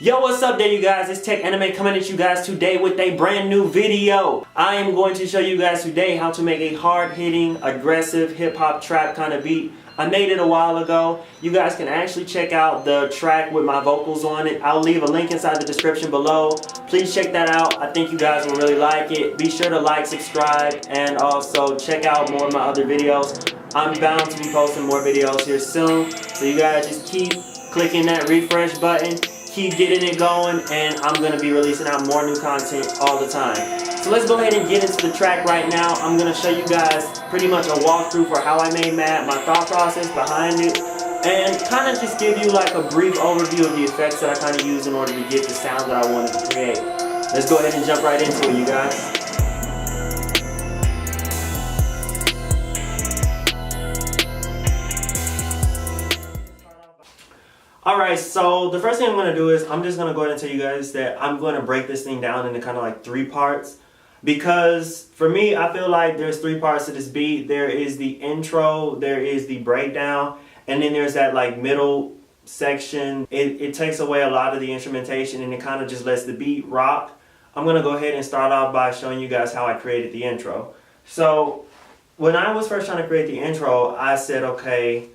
Yo, what's up there, you guys? It's Tech Anime coming at you guys today with a brand new video. I am going to show you guys today how to make a hard-hitting, aggressive hip-hop trap kind of beat. I made it a while ago. You guys can actually check out the track with my vocals on it. I'll leave a link inside the description below. Please check that out. I think you guys will really like it. Be sure to like, subscribe, and also check out more of my other videos. I'm bound to be posting more videos here soon. So you guys just keep clicking that refresh button. Keep getting it going, and I'm going to be releasing out more new content all the time. So let's go ahead and get into the track right now. I'm going to show you guys pretty much a walkthrough for how I made Mad, my thought process behind it, and kind of just give you like a brief overview of the effects that I kind of use in order to get the sound that I wanted to create. Let's go ahead and jump right into it, you guys. Alright, so the first thing I'm going to do is I'm just going to go ahead and tell you guys that I'm going to break this thing down into kind of like 3 parts. Because for me, I feel like there's 3 parts to this beat. There is the intro, there is the breakdown, and then there's that like middle section. It takes away a lot of the instrumentation and it kind of just lets the beat rock. I'm going to go ahead and start off by showing you guys how I created the intro. So when I was first trying to create the intro, I said, okay,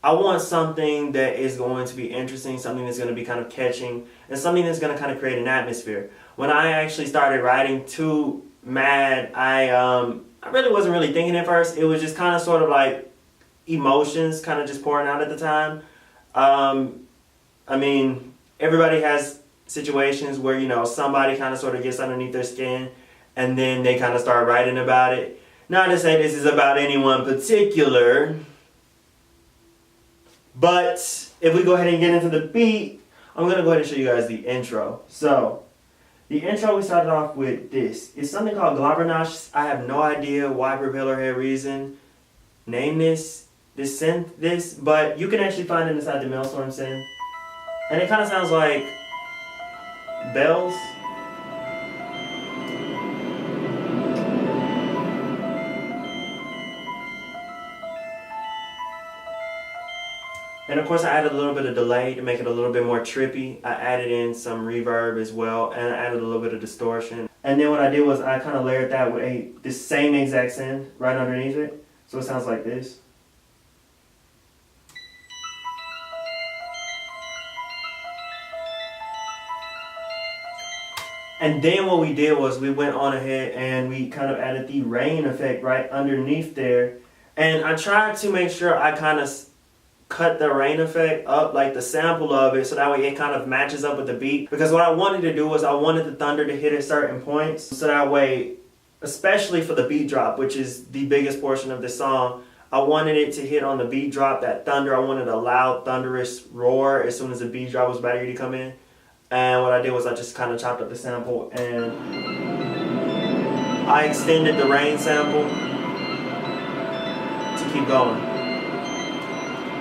I want something that is going to be interesting, something that's going to be kind of catching, and something that's going to kind of create an atmosphere. When I actually started writing to Mad, I really wasn't really thinking at first. It was just kind of sort of like emotions kind of just pouring out at the time. I mean, everybody has situations where, you know, somebody kind of sort of gets underneath their skin and then they kind of start writing about it. Not to say this is about anyone particular, but if we go ahead and get into the beat, I'm going to go ahead and show you guys the intro. So, the intro we started off with this. It's something called Globbernosh. I have no idea why Propeller Head Reason named this synth, but you can actually find it inside the Maelstrom synth. And it kind of sounds like bells. And of course I added a little bit of delay to make it a little bit more trippy. I added in some reverb as well, and I added a little bit of distortion. And then what I did was I kind of layered that with this same exact synth right underneath it. So it sounds like this. And then what we did was we went on ahead and we kind of added the rain effect right underneath there. And I tried to make sure I kind of cut the rain effect up, like the sample of it, so that way it kind of matches up with the beat. Because what I wanted to do was I wanted the thunder to hit at certain points, so that way, especially for the beat drop, which is the biggest portion of the song, I wanted it to hit on the beat drop, that thunder. I wanted a loud thunderous roar as soon as the beat drop was about ready to come in. And what I did was I just kind of chopped up the sample and I extended the rain sample to keep going.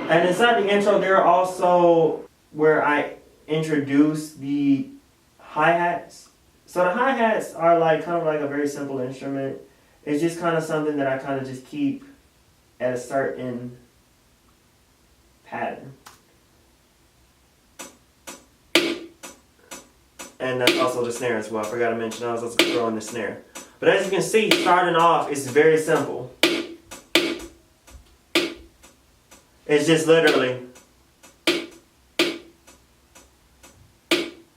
And inside the intro, there are also where I introduce the hi-hats. So the hi-hats are like kind of like a very simple instrument. It's just kind of something that I kind of just keep at a certain pattern. And that's also the snare as well. I forgot to mention I was also throwing the snare. But as you can see, starting off, it's very simple. It's just literally, and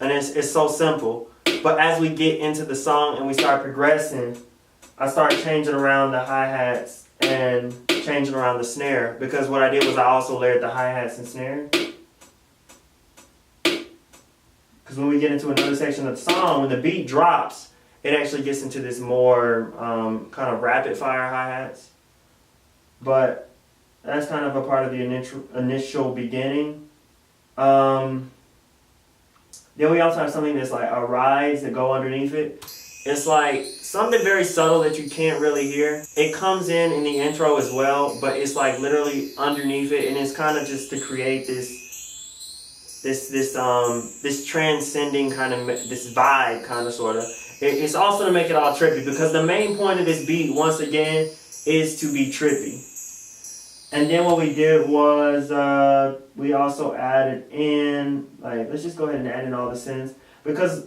it's so simple. But as we get into the song and we start progressing, I start changing around the hi-hats and changing around the snare. Because what I did was I also layered the hi-hats and snare. Because when we get into another section of the song, when the beat drops, it actually gets into this more kind of rapid fire hi-hats. But that's kind of a part of the initial beginning. Then we also have something that's like a rise that go underneath it. It's like something very subtle that you can't really hear. It comes in the intro as well, but it's like literally underneath it, and it's kind of just to create this transcending kind of this vibe kind of sort of. It's also to make it all trippy, because the main point of this beat once again is to be trippy. And then what we did was we also added in, like, let's just go ahead and add in all the synths, because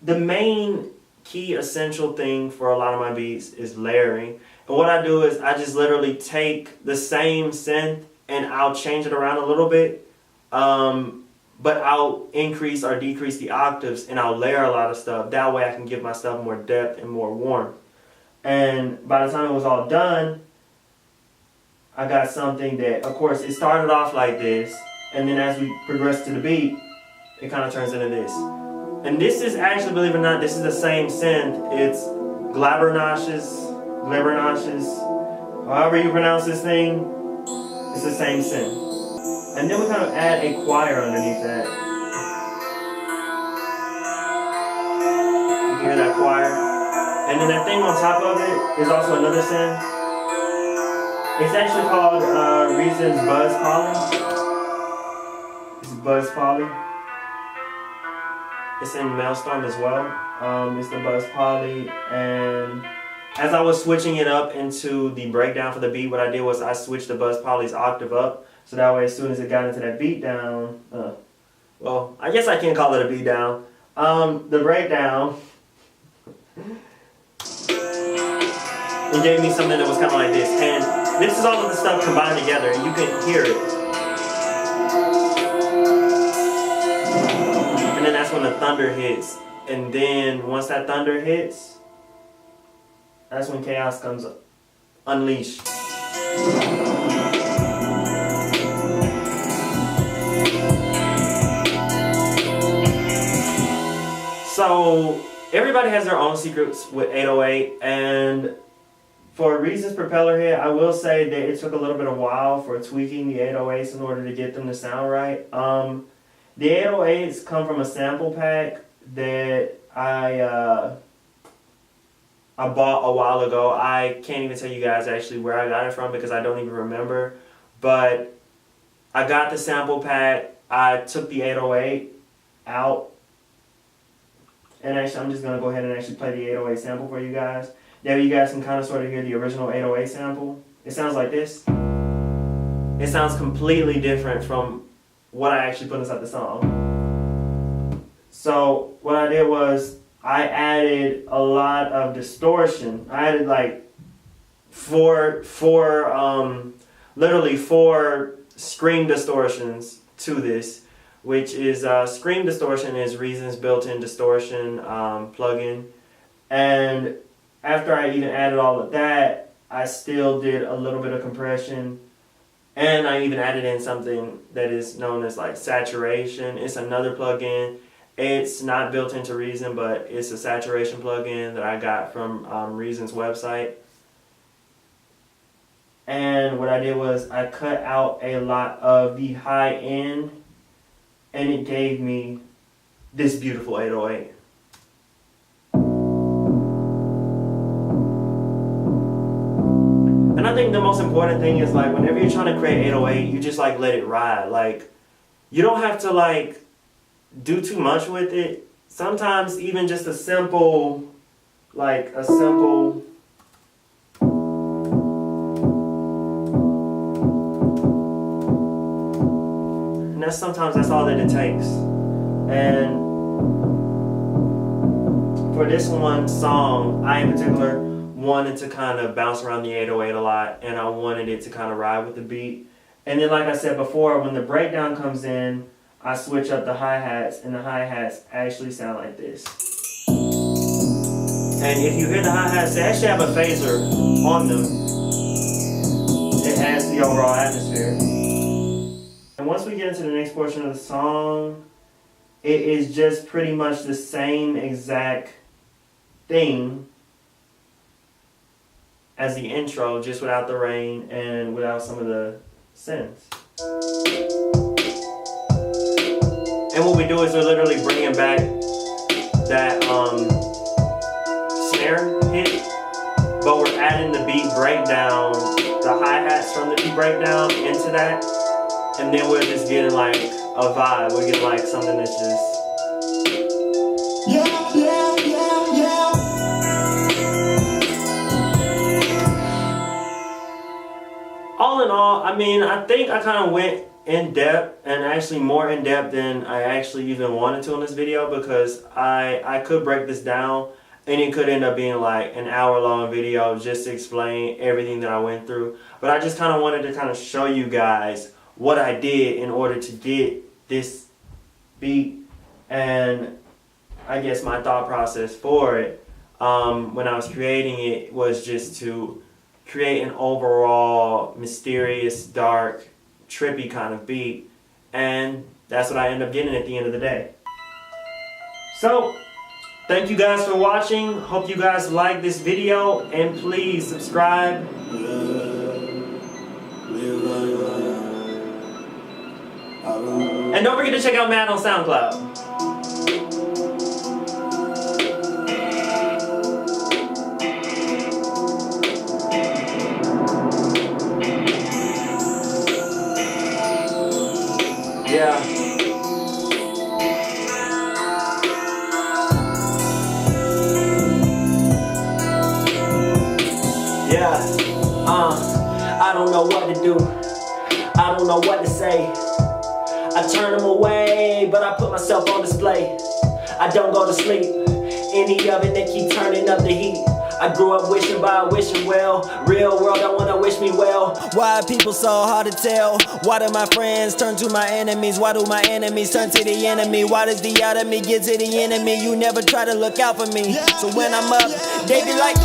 the main key essential thing for a lot of my beats is layering. And what I do is I just literally take the same synth and I'll change it around a little bit, but I'll increase or decrease the octaves and I'll layer a lot of stuff. That way I can give my stuff more depth and more warmth. And by the time it was all done, I got something that, of course, it started off like this, and then as we progress to the beat, it kind of turns into this. And this is actually, believe it or not, this is the same synth. It's Glabbernoshes, however you pronounce this thing, it's the same synth. And then we kind of add a choir underneath that. You hear that choir? And then that thing on top of it is also another synth. It's actually called Reason's Buzz Poly. It's Buzz Poly. It's in Maelstrom as well. It's the Buzz Poly. And as I was switching it up into the breakdown for the beat, what I did was I switched the Buzz Poly's octave up. So that way as soon as it got into that beat down, well, I guess I can't call it a beat down. The breakdown, it gave me something that was kind of like this. And this is all of the stuff combined together, and you can hear it. And then that's when the thunder hits. And then once that thunder hits, that's when chaos comes up. Unleashed. So everybody has their own secrets with 808, and for Reason's propeller head, I will say that it took a little bit of while for tweaking the 808s in order to get them to sound right. The 808s come from a sample pack that I bought a while ago. I can't even tell you guys actually where I got it from because I don't even remember. But I got the sample pack. I took the 808 out. And actually, I'm just going to go ahead and actually play the 808 sample for you guys. That way you guys can kind of sort of hear the original 808 sample. It sounds like this. It sounds completely different from what I actually put inside the song. So what I did was I added a lot of distortion. I added like literally four scream distortions to this, which is scream distortion is Reason's built-in distortion plugin. And after I even added all of that, I still did a little bit of compression, and I even added in something that is known as like saturation. It's another plugin. It's not built into Reason, but it's a saturation plugin that I got from Reason's website. And what I did was I cut out a lot of the high end, and it gave me this beautiful 808. And I think the most important thing is like whenever you're trying to create 808, you just like let it ride. Like you don't have to like do too much with it. Sometimes even just a simple and sometimes that's all that it takes. And for this one song, I in particular wanted to kind of bounce around the 808 a lot, and I wanted it to kind of ride with the beat. And then like I said before, when the breakdown comes in, I switch up the hi-hats, and the hi-hats actually sound like this. And if you hear the hi-hats, they actually have a phaser on them. It adds to the overall atmosphere. And once we get into the next portion of the song, it is just pretty much the same exact thing as the intro, just without the rain and without some of the synths. And what we do is we're literally bringing back that snare hit, but we're adding the beat breakdown, the hi-hats from the beat breakdown into that, and then we're just getting like a vibe. We're getting like something that's just I mean, I think I kind of went in depth, and actually more in depth than I actually even wanted to in this video, because I could break this down and it could end up being like an hour-long video just to explain everything that I went through. But I just kind of wanted to kind of show you guys what I did in order to get this beat, and I guess my thought process for it when I was creating it was just to create an overall mysterious, dark, trippy kind of beat, and that's what I end up getting at the end of the day. So, thank you guys for watching. Hope you guys like this video, and please subscribe. And don't forget to check out Matt on Soundcloud. Yeah. I don't know what to do. I don't know what to say. I turn them away, but I put myself on display. I don't go to sleep. Any of it, they keep turning up the heat. I grew up wishing by wishing well. Real world don't wanna wish me well. Why are people so hard to tell? Why do my friends turn to my enemies? Why do my enemies turn to the enemy? Why does the out of me get to the enemy? You never try to look out for me. So when I'm up, they be like